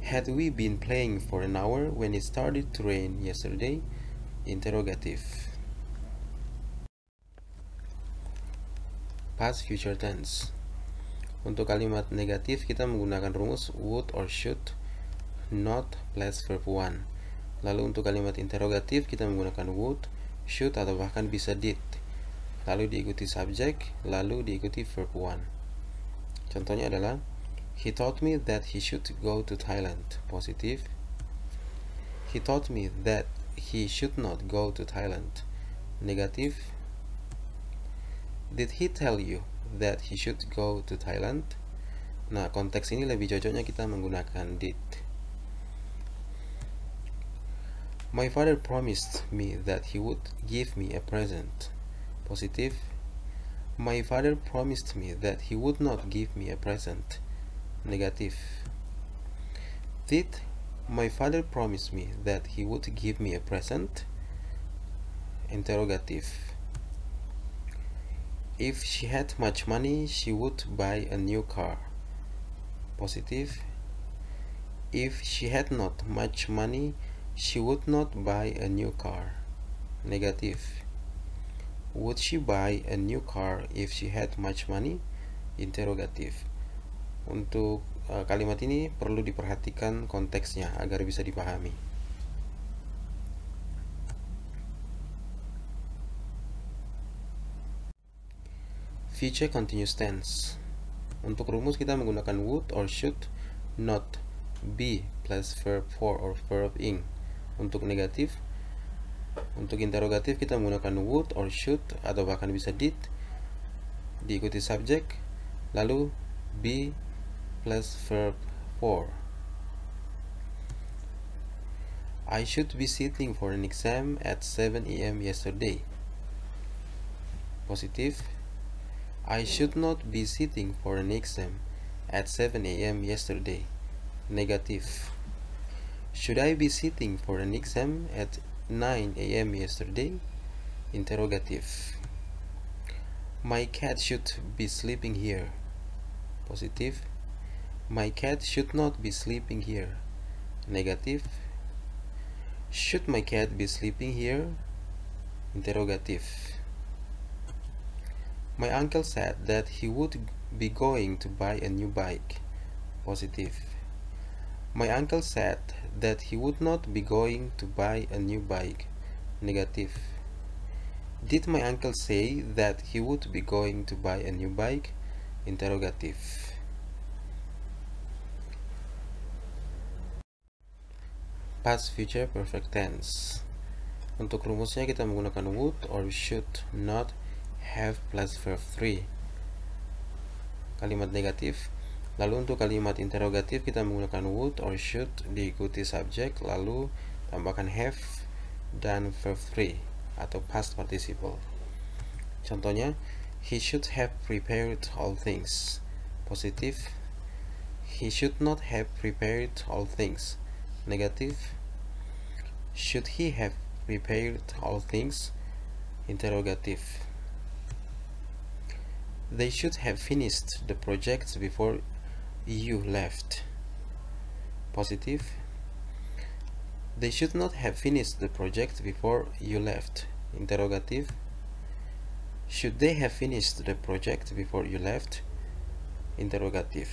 Had we been playing for an hour when it started to rain yesterday? Interrogative. Past future tense. Untuk kalimat negatif kita menggunakan rumus would or should not plus verb 1. Lalu untuk kalimat interrogatif kita menggunakan would, should atau bahkan bisa did. Lalu diikuti subjek, lalu diikuti verb 1. Contohnya adalah he taught me that he should go to Thailand. Positive. He taught me that he should not go to Thailand. Negative. Did he tell you that he should go to Thailand? Nah, konteks ini lebih cocoknya kita menggunakan did. My father promised me that he would give me a present. Positive. My father promised me that he would not give me a present. Negative. Did my father promise me that he would give me a present? Interrogative. If she had much money, she would buy a new car. Positive. If she had not much money, she would not buy a new car. Negative. Would she buy a new car if she had much money? Interrogative. Untuk kalimat ini perlu diperhatikan konteksnya agar bisa dipahami. Future continuous tense. Untuk rumus kita menggunakan would or should not be plus verb for or verb ing. Untuk negatif, untuk interrogatif kita menggunakan would or should atau bahkan bisa did diikuti subjek, lalu be plus verb for. I should be sitting for an exam at 7 a.m. yesterday. Positive. I should not be sitting for an exam at 7 a.m. yesterday. Negative. Should I be sitting for an exam at 9 a.m. yesterday? Interrogative. My cat should be sleeping here. Positive. My cat should not be sleeping here. Negative. Should my cat be sleeping here? Interrogative. My uncle said that he would be going to buy a new bike. Positive. My uncle said that he would not be going to buy a new bike. Negative. Did my uncle say that he would be going to buy a new bike? Interrogative. past future perfect tense. Untuk rumusnya kita menggunakan would or should not have plus verb 3. Kalimat negatif. Lalu untuk kalimat interrogatif kita menggunakan would or should diikuti subjek, lalu tambahkan have dan verb 3 atau past participle. Contohnya, he should have prepared all things. Positif. He should not have prepared all things. Negatif. Should he have prepared all things? Interrogative. They should have finished the project before you left. Positive. They should not have finished the project before you left. Interrogative. Should they have finished the project before you left? Interrogative.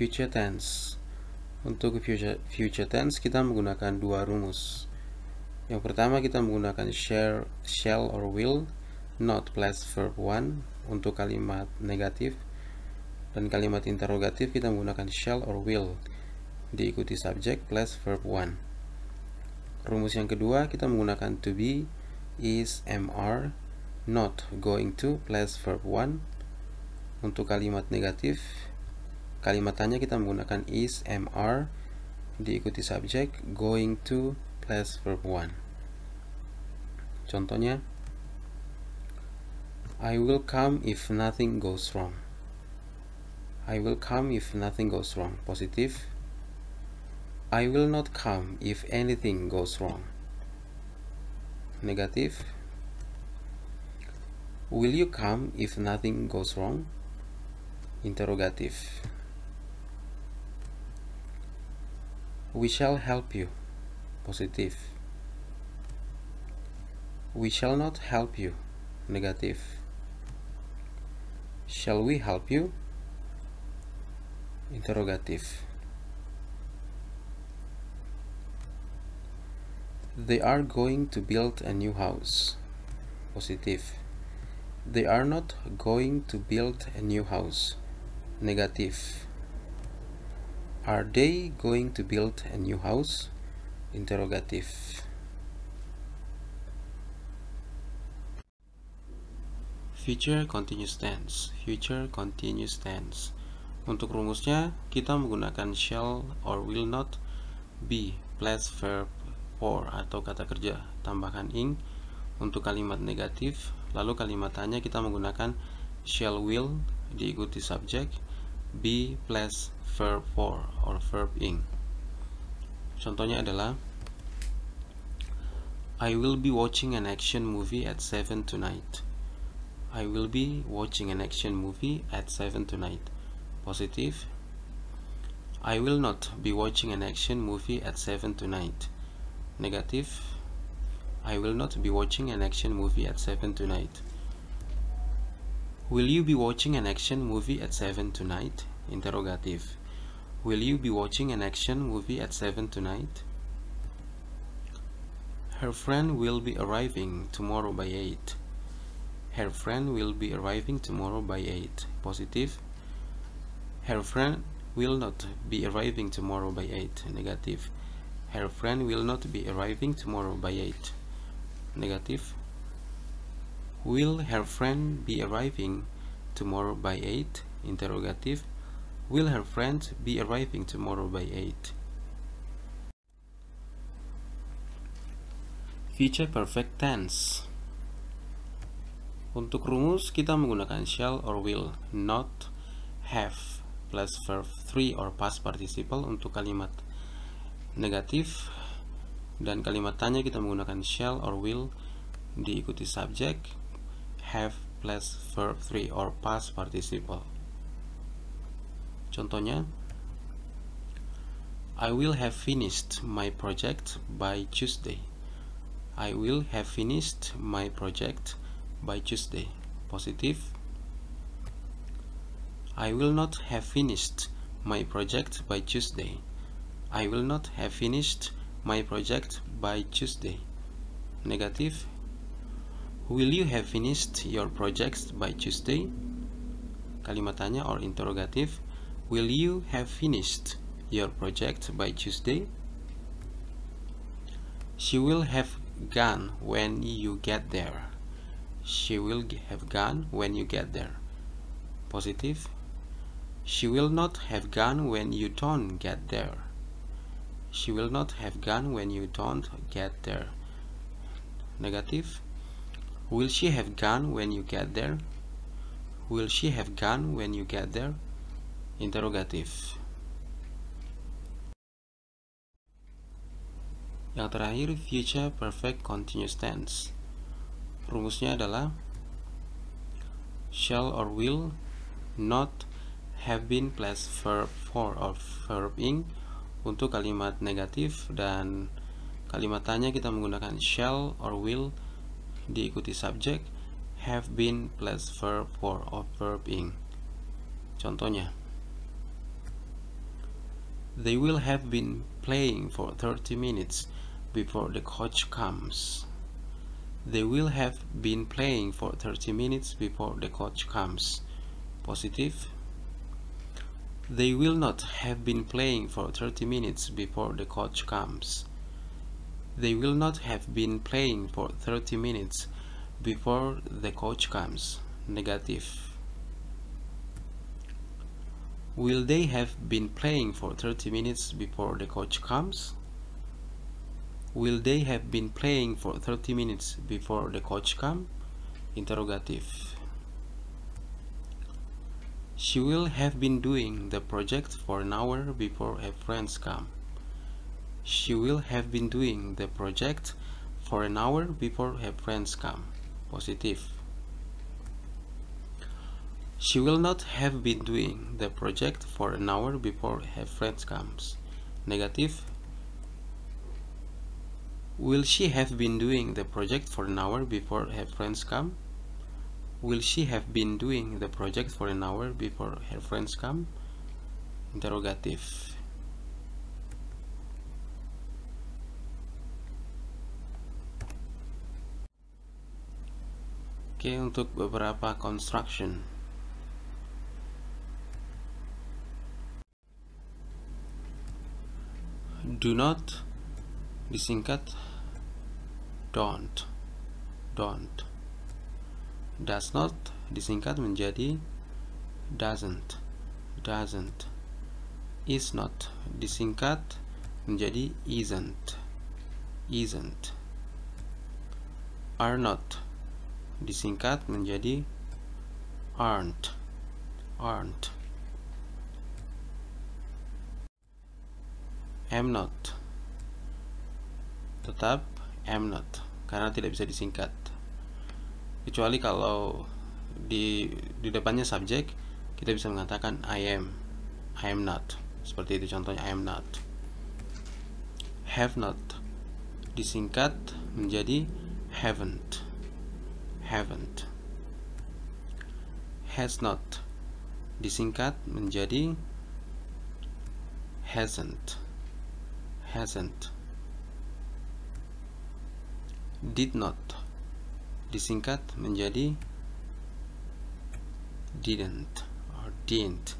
Future tense. Untuk future tense kita menggunakan dua rumus. Yang pertama kita menggunakan shall or will not plus verb 1 untuk kalimat negatif, dan kalimat interrogatif kita menggunakan shall or will diikuti subjek plus verb 1. Rumus yang kedua kita menggunakan to be, is, MR, not going to plus verb 1 untuk kalimat negatif. Kalimat tanya kita menggunakan is, MR diikuti subjek going to plus verb 1. Contohnya, I will come if nothing goes wrong. I will come if nothing goes wrong. Positif. I will not come if anything goes wrong. Negatif. Will you come if nothing goes wrong? Interrogatif. We shall help you. Positif. We shall not help you. Negatif. Shall we help you? Interrogatif. They are going to build a new house. Positif. They are not going to build a new house. Negatif. Are they going to build a new house? Interrogatif. Future continuous tense. Future continuous tense. Untuk rumusnya kita menggunakan shall or will not be plus verb for atau kata kerja tambahkan ing untuk kalimat negatif. Lalu kalimat tanya kita menggunakan shall will diikuti subjek be plus verb for or verb ing. Contohnya adalah I will be watching an action movie at 7 tonight. I will be watching an action movie at 7 tonight. Positive. I will not be watching an action movie at 7 tonight. Negative. I will not be watching an action movie at 7 tonight. Will you be watching an action movie at 7 tonight? Interrogative. Will you be watching an action movie at 7 tonight? Her friend will be arriving tomorrow by 8. Her friend will be arriving tomorrow by 8. Positive. Her friend will not be arriving tomorrow by 8. Negative. Her friend will not be arriving tomorrow by 8. Negative. Will her friend be arriving tomorrow by 8? Interrogative. Will her friend be arriving tomorrow by 8? Future perfect tense. Untuk rumus kita menggunakan shall or will, not, have, plus verb 3 or past participle untuk kalimat negatif, dan kalimat tanya kita menggunakan shall or will diikuti subject, have plus verb 3 or past participle. Contohnya, I will have finished my project by Tuesday. I will have finished my project by Tuesday. Positive. I will not have finished my project by Tuesday. I will not have finished my project by Tuesday. Negative. Will you have finished your projects by Tuesday? Kalimat tanya or interrogative. Will you have finished your project by Tuesday? She will have gone when you get there. She will have gone when you get there. Positive. She will not have gone when you don't get there. She will not have gone when you don't get there. Negative. Will she have gone when you get there? Will she have gone when you get there? Interrogative. Yang terakhir, future perfect continuous tense. Rumusnya adalah shall or will, not, have been plus verb for or verb ing untuk kalimat negatif, dan kalimat tanya kita menggunakan shall or will diikuti subject, have been plus verb for or verb ing. Contohnya, they will have been playing for 30 minutes before the coach comes. They will have been playing for 30 minutes before the coach comes. Positive. They will not have been playing for 30 minutes before the coach comes. They will not have been playing for 30 minutes before the coach comes. Negative. Will they have been playing for 30 minutes before the coach comes? Will they have been playing for 30 minutes before the coach comes? Interrogative. She will have been doing the project for an hour before her friends come. She will have been doing the project for an hour before her friends come. Positive. She will not have been doing the project for an hour before her friends comes. Negative. Will she have been doing the project for an hour before her friends come? Will she have been doing the project for an hour before her friends come? Interrogative. Oke, untuk beberapa construction. Do not disingkat don't. Does not disingkat menjadi doesn't. Is not disingkat menjadi isn't. Are not disingkat menjadi aren't. Am not tetap am not karena tidak bisa disingkat, kecuali kalau di depannya subjek kita bisa mengatakan I am not, seperti itu contohnya I am not. Have not disingkat menjadi haven't. has not disingkat menjadi hasn't. Did not disingkat menjadi didn't or didn't.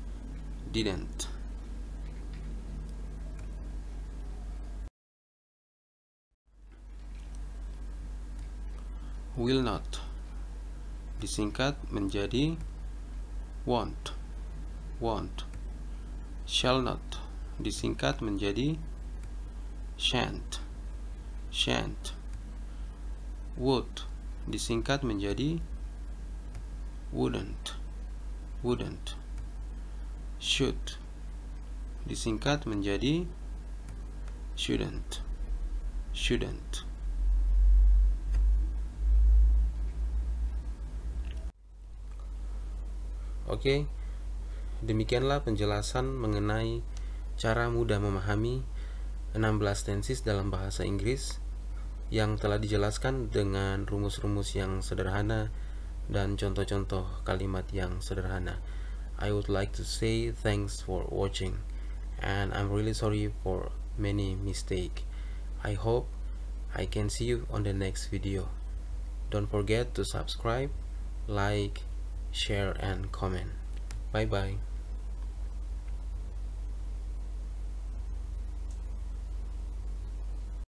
Will not disingkat menjadi won't. Shall not disingkat menjadi shan't. Would disingkat menjadi wouldn't. Should disingkat menjadi shouldn't. Oke, demikianlah penjelasan mengenai cara mudah memahami 16 tenses dalam bahasa Inggris yang telah dijelaskan dengan rumus-rumus yang sederhana dan contoh-contoh kalimat yang sederhana. I would like to say thanks for watching, and I'm really sorry for many mistakes. I hope I can see you on the next video. Don't forget to subscribe, like, share, and comment. Bye bye.